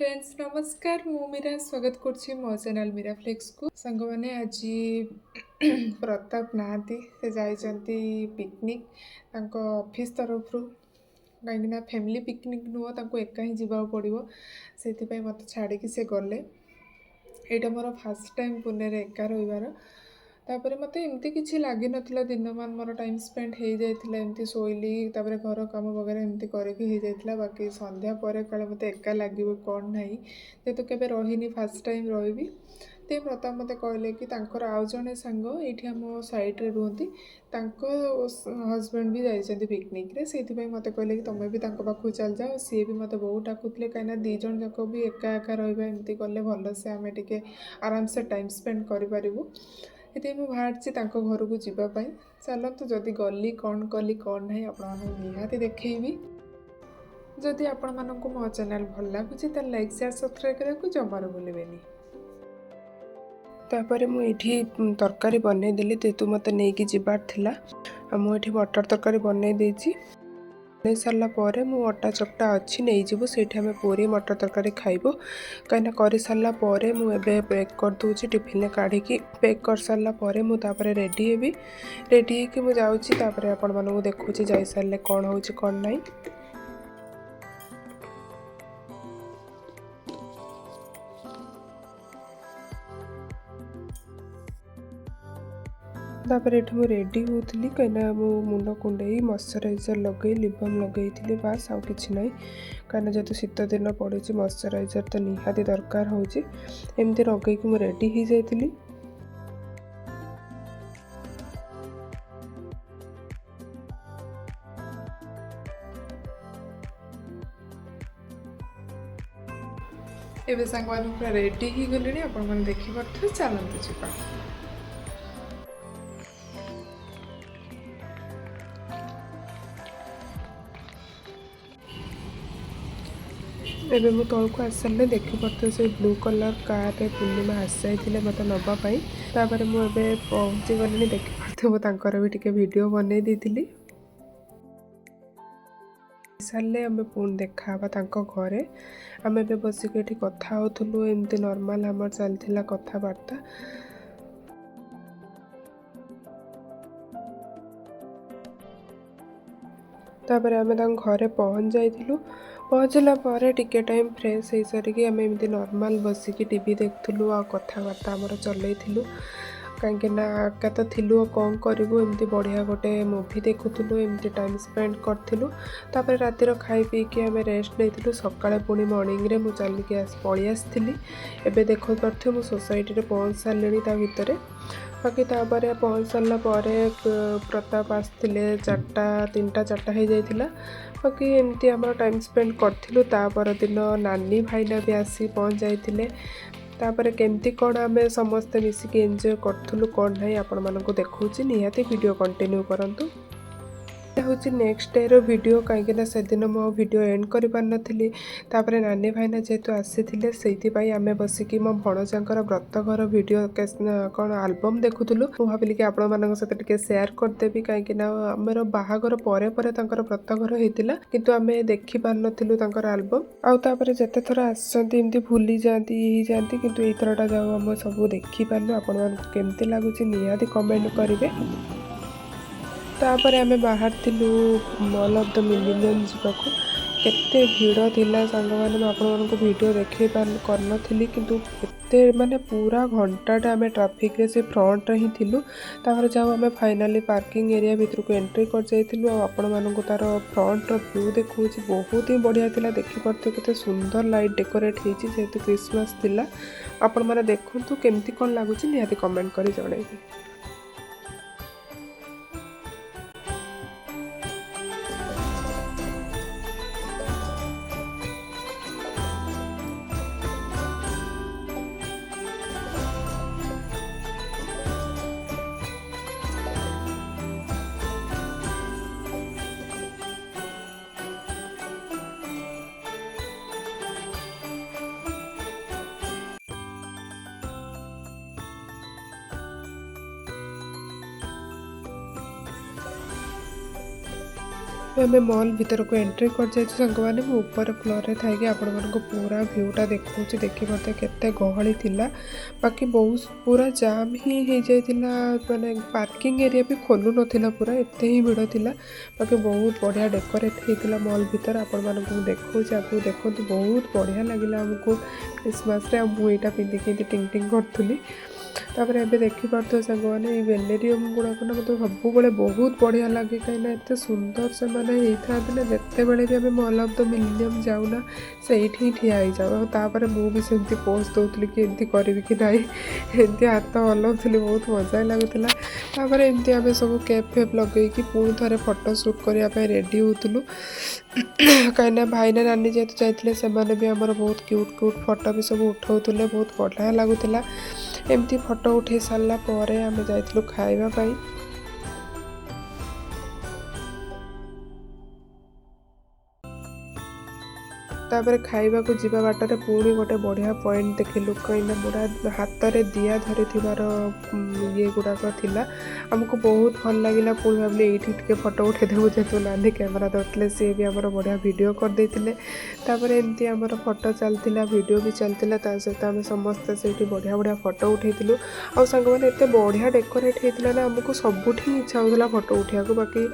Friends नमस्कार मु मीरा स्वागत करछि मो चैनल मीरा फ्लेक्स को संग माने आज प्रताप नाहांती से जाइछंती पिकनिक तांको ऑफिस तरफ रु कहीं फैमिली पिकनिक नुह तांको एका ही जीवा पड़ो से मत छाड़ी से गले यहाँ मोर फास्ट टाइम पुणे रे एका रहिबार तापर मत एमती किसी लगे ना दिन मान मोर टाइम स्पेंड हो जाता एमती शोली तापर घर कम वगैरह एमती करके बाकी संध्या पर काले मत एका लगे कौन ना जेहेतु केवे रही फास्ट टाइम रही ते प्रताप मत कहले कि तांकर आउ जड़े सांग ये आम साइड रे रुहति हजबैंड भी जाइछंती पिकनिक रे से मत कहले कि तुम्हें भी पाखु चल जाओ सी भी मत बहुत डाकुले कहीं दी जन जाक भी एका एका रहा एमती कले भल से आम टे आराम से टाइम स्पेंड करूँ ये मुझे घर को जीवाई चलतु जदि गली कौन कली कौन ना आपण निहाती देखी जदि आपण मानक मो चैनल भल लगुच लाइक शेयर सब्सक्राइब करने को जमार भूलें तापर मुझे तरकारी बनईदेली जेतु मत नहीं कि जबार था मुझे मटर तरकारी बनई देछि बन सारा पर मु अटा चकटा अच्छी नहीं जीवु से आम पूरी मटर तरकारी खाइबु कहीं कर सारा पर मुझे पैक कर दूची टिफिन काढ़ी पैक कर सारा पर मुझे रेडी हेबी रेडी होकि मुझे जाऊँगी आपण मानू देखुची जाई सारे कौन हो कौन नहीं तापर ये मुझे रेडी होती कहीं मुंड कुंडे मॉइस्चराइजर लगे लिपबाम लगे बास आउ कि ना कहीं जेहतु शीत दिन पड़ी मॉइस्चराइजर तो निहाती दरकार होमती लगे कि मुझे रेडी हो जाती एवं सांग पूरा रेडी हो गले आपण देखिपे चलते जावा एबे मु तौक आसारे देखिपे से ब्लू कलर कार रे पूर्णिमा आसी जाते मत नापी तापर मुझे पहुँची गली देखिपे भी टे वीडियो बनई देती सारे आम पुणी देखा घरे आम ए बसिक कथा होलु एमती नॉर्मल आम चलता कथबार्ता तापर आम घरे पहुँच जाइलु पहुँचला टिके टाइम फ्रेश हो सारिकी आम एमती नॉर्मल बसिकी टीवी देखुलु आ कथबार्ता आमर चलू कहीं आका तो थिलु कौन करूँ एमती बढ़िया गोटे मूवी देखुलु एमती टाइम स्पेंड करूँ तापर रातिर खाई पीकी आम रेस्ट नहीं सकाଳେ पुणी मॉर्निंग रे मु चलिकी पलि आसती एबे देखो पार्थे मु सोसाइटी रे पहुँच सारे ता भितर बाकी तापर पहुँच सारा प्रताप आसते 3टा 4टा हो जाता बाकी एमती आम टाइम स्पेंड करूँ तापर दिन नानी भाईना भी आसी पहुँच जाते तापर केमती कौन आम समस्ते मिसिक एंजॉय करूँ कौन ना आपण मानक देखा निहाती वीडियो कंटिन्यू करंतु हूँ नेक्स्ट डे रो वीडियो कहीं से दिन मो वीडियो एंड कर पार नी तापर नानी भाईना जेहेतु आसी से आम बसिकी मो भणजांकर व्रतघर वीडियो कौन आल्बम देखुलु भाविली कि आपण मान सहित टे सेयार करदेवी कहीं आमर बाहागर पर व्रतघर होता किंतु आम देखी पार नुँ आल्बम आउे जिते थर आसती भूली जाती किंतु ये थरटा जाऊ आम सब देखिपारू आपण केमती लगुच निहाती कमेंट करेंगे तापर आम बाहर थिलु मॉल ऑफ द मिलेनियम जावाक केते भीड़ थिला सांग मैंने आपको वीडियो देखे करनथिली किंतु केते माने पूरा घंटाटे आम ट्राफिक रे से फ्रंट रे ही थिलु तापर जाऊ आम फाइनाली पार्किंग एरिया भीतर को एंट्री कर जाइथिलु आपण मानक तार फ्रंट रो व्यू देखौछि बहुत ही बढ़िया थिला देखि परते केते सुंदर लाइट डेकोरेट हेछि जेहेतु क्रिसमस थिला आपण माने देखंतु केमती कोन लागुछि निहाती कमेंट करी जणाइबे। आम मॉल भीतर को एंट्री कर जाइए सांगने ऊपर फ्लोर रे थी आपण मानक पूरा भ्यूटा देखा देखिए केते गहली थिला बाकी बहुत पूरा जाम ही हो जाइला माने पार्किंग एरिया भी खोलु नथिला पूरा एते ही भिड़ थिला बाकी बहुत बढ़िया डेकोरेट होता मॉल भीतर आपण मानक देखो आपको देखो बहुत बढ़िया लगिला हमको क्रिसमस रे मुझे पिंधिकी टिंग टिंग करूँ तापर एबे देखिपे सांग मैंने बेलेरियम गुड़ाक ना मतलब सब बहुत बढ़िया लगे कहीं एत सुंदर से मैंने होता ना जिते बड़े भी आम मॉल ऑफ द मिलेनियम जाऊना से ही ठिया हो जाऊ तापर मुझे पोज दूसरी कि एमती करी कि ना एमती हाथ हलाऊली बहुत मजा लगुला तापर एमती आम सब कैप फेप लगे पुणी थे फोटो सुट करने रेडी होलु कहीं भाईना नानी जेहतु जाते से भी आमर बहुत क्यूट क्यूट फोटो भी सब उठाऊले बहुत बढ़िया लगुला एमती फोटो उठे सारा पर आम जाइलु खाइबा तापर खाइबा को जीवा बाटर पुणी गोटे बढ़िया पॉइंट देखिलु कहीं पूरा हाथ में दिया धरी ये गुड़ाक थिला आमको बहुत भल लगे पुणी भाविले ये फोटो उठेदेव जेहतु नानी कैमेरा धरते सी भी आम बढ़िया वीडियो करदे तापर एमती आमर फोटो चलता वीडियो भी चलता सहित आम समस्ते से बढ़िया बढ़िया फोटो उठेलु आ सांग मैंने एत बढ़िया डेकोरेट होता ना आमको सबुठी इच्छा होता फोटो उठा बाकी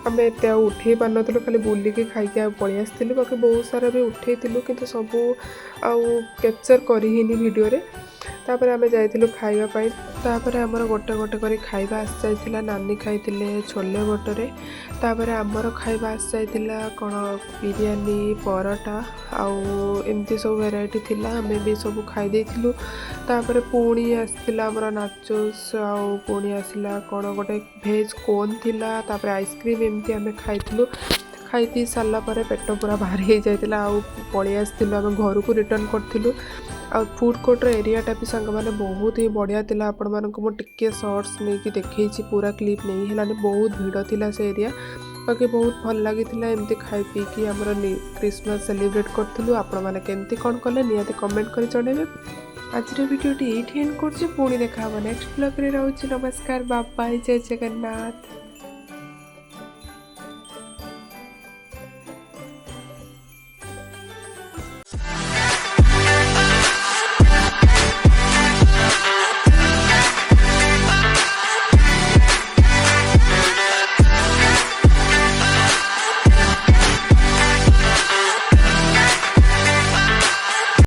आम एत उठे पार नु खाली बुलिकी खाई पलि आसलु बाकी बहुत सारा भी उठेलु किंतु सबू आउ कैप्चर करहिनी वीडियो रे तापर आम जाइलु खाइबापी तापर आमर गोटे गोटे कर खाइबा आसी जाइला नानी खाइले छोले भटूरे तापर आमर खाइबा आसी जाइला कौन बिरयानी परोटा आउ एमती सब वेराइटी थिला आमे भी सब खाई देइथिलु तापर पुणी आसला आमर नाचोस आउ पुणी आसला कौन गोटे भेज कोन थिला तापर आइसक्रीम एमती आमे खाइथिलु खाई पी सारा पर पेट पूरा भारी हो जाता आउ पलि आसलु आम घर को रिटर्न करूँ आ फूड कोर्टर एरियाटा भी सांग मैंने बहुत ही बढ़िया थिला आपण मानक मु टिके शॉर्ट्स नहीं देखी पूरा क्लिप नहीं है बहुत भिड़ थिला से एरिया बाकी बहुत भल लगी एमती खाई पी कि आमर क्रिसमस सेलिब्रेट करूँ आपण मैंने केमती कौन कले निहाती कमेंट कर जणेबे आज भिडियोटी ये एंड कर पुणी देखा नेक्स्ट ब्लॉग रे रहूँ नमस्कार बाय जय जगन्नाथ।